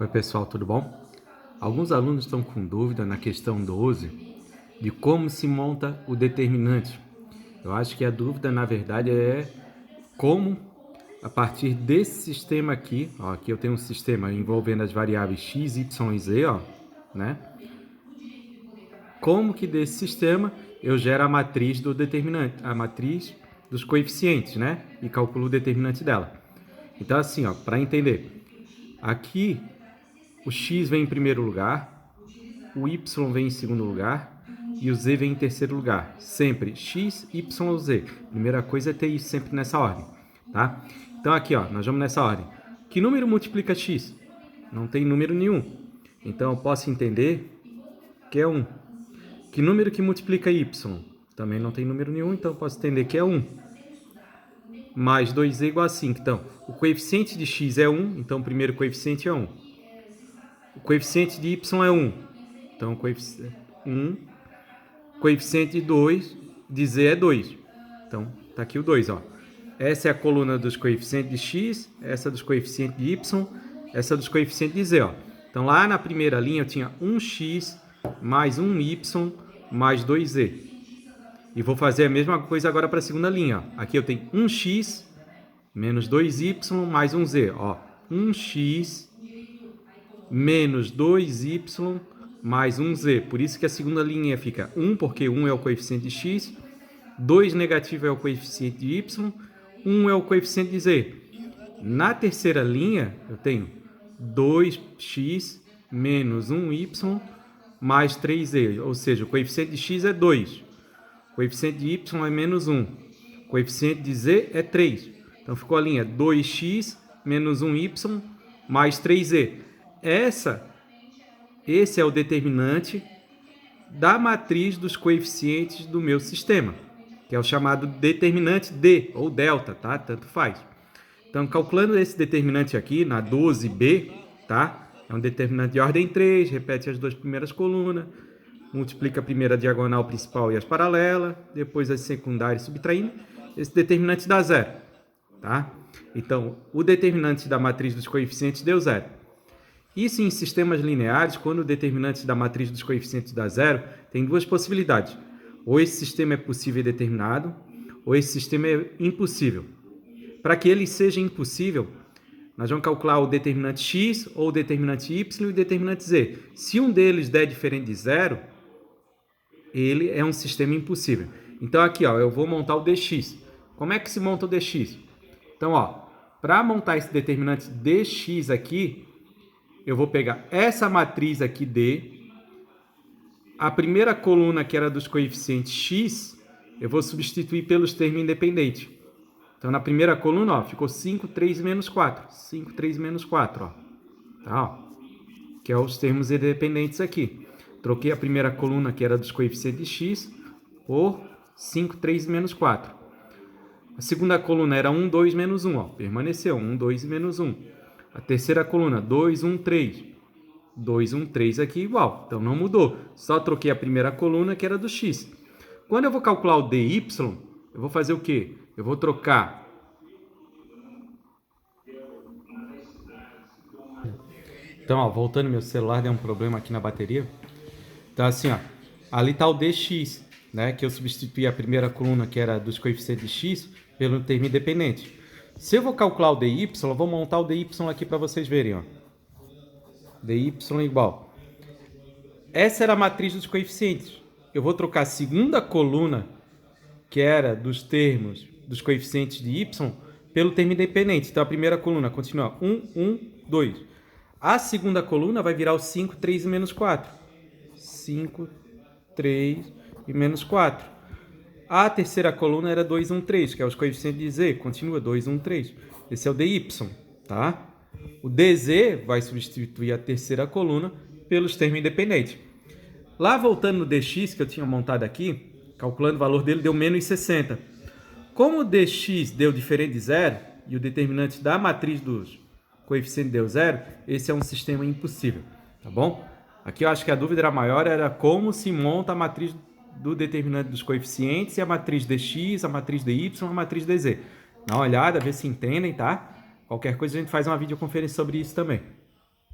Oi pessoal, tudo bom? Alguns alunos estão com dúvida na questão 12 de como se monta o determinante. Eu acho que a dúvida na verdade é como, a partir desse sistema aqui, ó, aqui eu tenho um sistema envolvendo as variáveis x, y e z, ó, né? Como que desse sistema eu gero a matriz do determinante, a matriz dos coeficientes, né? E calculo o determinante dela. Então assim, ó, para entender, aqui o x vem em primeiro lugar, o y vem em segundo lugar e o z vem em terceiro lugar. Sempre x, y, z. Primeira coisa é ter isso sempre nessa ordem, tá? Então aqui, ó, nós vamos nessa ordem. Que número multiplica x? Não tem número nenhum. Então eu posso entender que é 1. Que número que multiplica y? Também não tem número nenhum, então eu posso entender que é 1. Mais 2z igual a 5. Então, o coeficiente de x é 1, então o primeiro coeficiente é 1. O coeficiente de y é 1. Então, coeficiente 1. Coeficiente de 2 de z é 2. Então, tá aqui o 2, ó. Essa é a coluna dos coeficientes de x, essa dos coeficientes de y, essa dos coeficientes de z, ó. Então, lá na primeira linha eu tinha 1x mais 1y mais 2z. E vou fazer a mesma coisa agora para a segunda linha, ó. Aqui eu tenho 1x menos 2y mais 1z, ó. 1x menos 2y mais 1z. Por isso que a segunda linha fica 1, porque 1 é o coeficiente de x, 2 negativo é o coeficiente de y, 1 é o coeficiente de z. Na terceira linha, eu tenho 2x menos 1y mais 3z, ou seja, o coeficiente de x é 2, o coeficiente de y é menos 1, o coeficiente de z é 3. Então, ficou a linha 2x menos 1y mais 3z. Esse é o determinante da matriz dos coeficientes do meu sistema, que é o chamado determinante D, ou delta, tá? Tanto faz. Então, calculando esse determinante aqui, na 12b, tá? É um determinante de ordem 3, repete as duas primeiras colunas, multiplica a primeira diagonal principal e as paralelas, depois as secundárias subtraindo, esse determinante dá zero, tá? Então, o determinante da matriz dos coeficientes deu zero. Isso em sistemas lineares, quando o determinante da matriz dos coeficientes dá zero, tem duas possibilidades. Ou esse sistema é possível e determinado, ou esse sistema é impossível. Para que ele seja impossível, nós vamos calcular o determinante x, ou o determinante y e o determinante z. Se um deles der diferente de zero, ele é um sistema impossível. Então aqui, ó, eu vou montar o dx. Como é que se monta o dx? Então, ó, para montar esse determinante dx aqui, eu vou pegar essa matriz aqui D, a primeira coluna que era dos coeficientes x, eu vou substituir pelos termos independentes. Então, na primeira coluna, ó, ficou 5, 3 menos 4. 5, 3 menos 4, ó. Tá, ó. Que é os termos independentes aqui. Troquei a primeira coluna, que era dos coeficientes de x, por 5, 3 menos 4. A segunda coluna era 1, 2 menos 1, ó. Permaneceu, 1, 2 e menos 1. A terceira coluna, 2, 1, 3. 2, 1, 3 aqui igual. Então, não mudou. Só troquei a primeira coluna, que era do x. Quando eu vou calcular o dy, eu vou fazer o quê? Eu vou trocar... Então, ó, voltando, meu celular deu um problema aqui na bateria. Então, assim, ó, ali está o dx, né? Que eu substituí a primeira coluna, que era dos coeficientes de x, pelo termo independente. Se eu vou calcular o dy, eu vou montar o dy aqui para vocês verem, ó. dy igual. Essa era a matriz dos coeficientes. Eu vou trocar a segunda coluna, que era dos termos dos coeficientes de y, pelo termo independente. Então, a primeira coluna continua 1, 1, 2. A segunda coluna vai virar o 5, 3 e menos 4. 5, 3 e menos 4. A terceira coluna era 2, 1, 3, que é os coeficientes de z. Continua 2, 1, 3. Esse é o dy, tá? O dz vai substituir a terceira coluna pelos termos independentes. Lá voltando no dx que eu tinha montado aqui, calculando o valor dele, deu menos 60. Como o dx deu diferente de zero e o determinante da matriz dos coeficientes deu zero, esse é um sistema impossível, tá bom? Aqui eu acho que a dúvida era maior, era como se monta a matriz do determinante dos coeficientes e a matriz dx, a matriz dy, a matriz dz. Dá uma olhada, vê se entendem, tá? Qualquer coisa a gente faz uma videoconferência sobre isso também.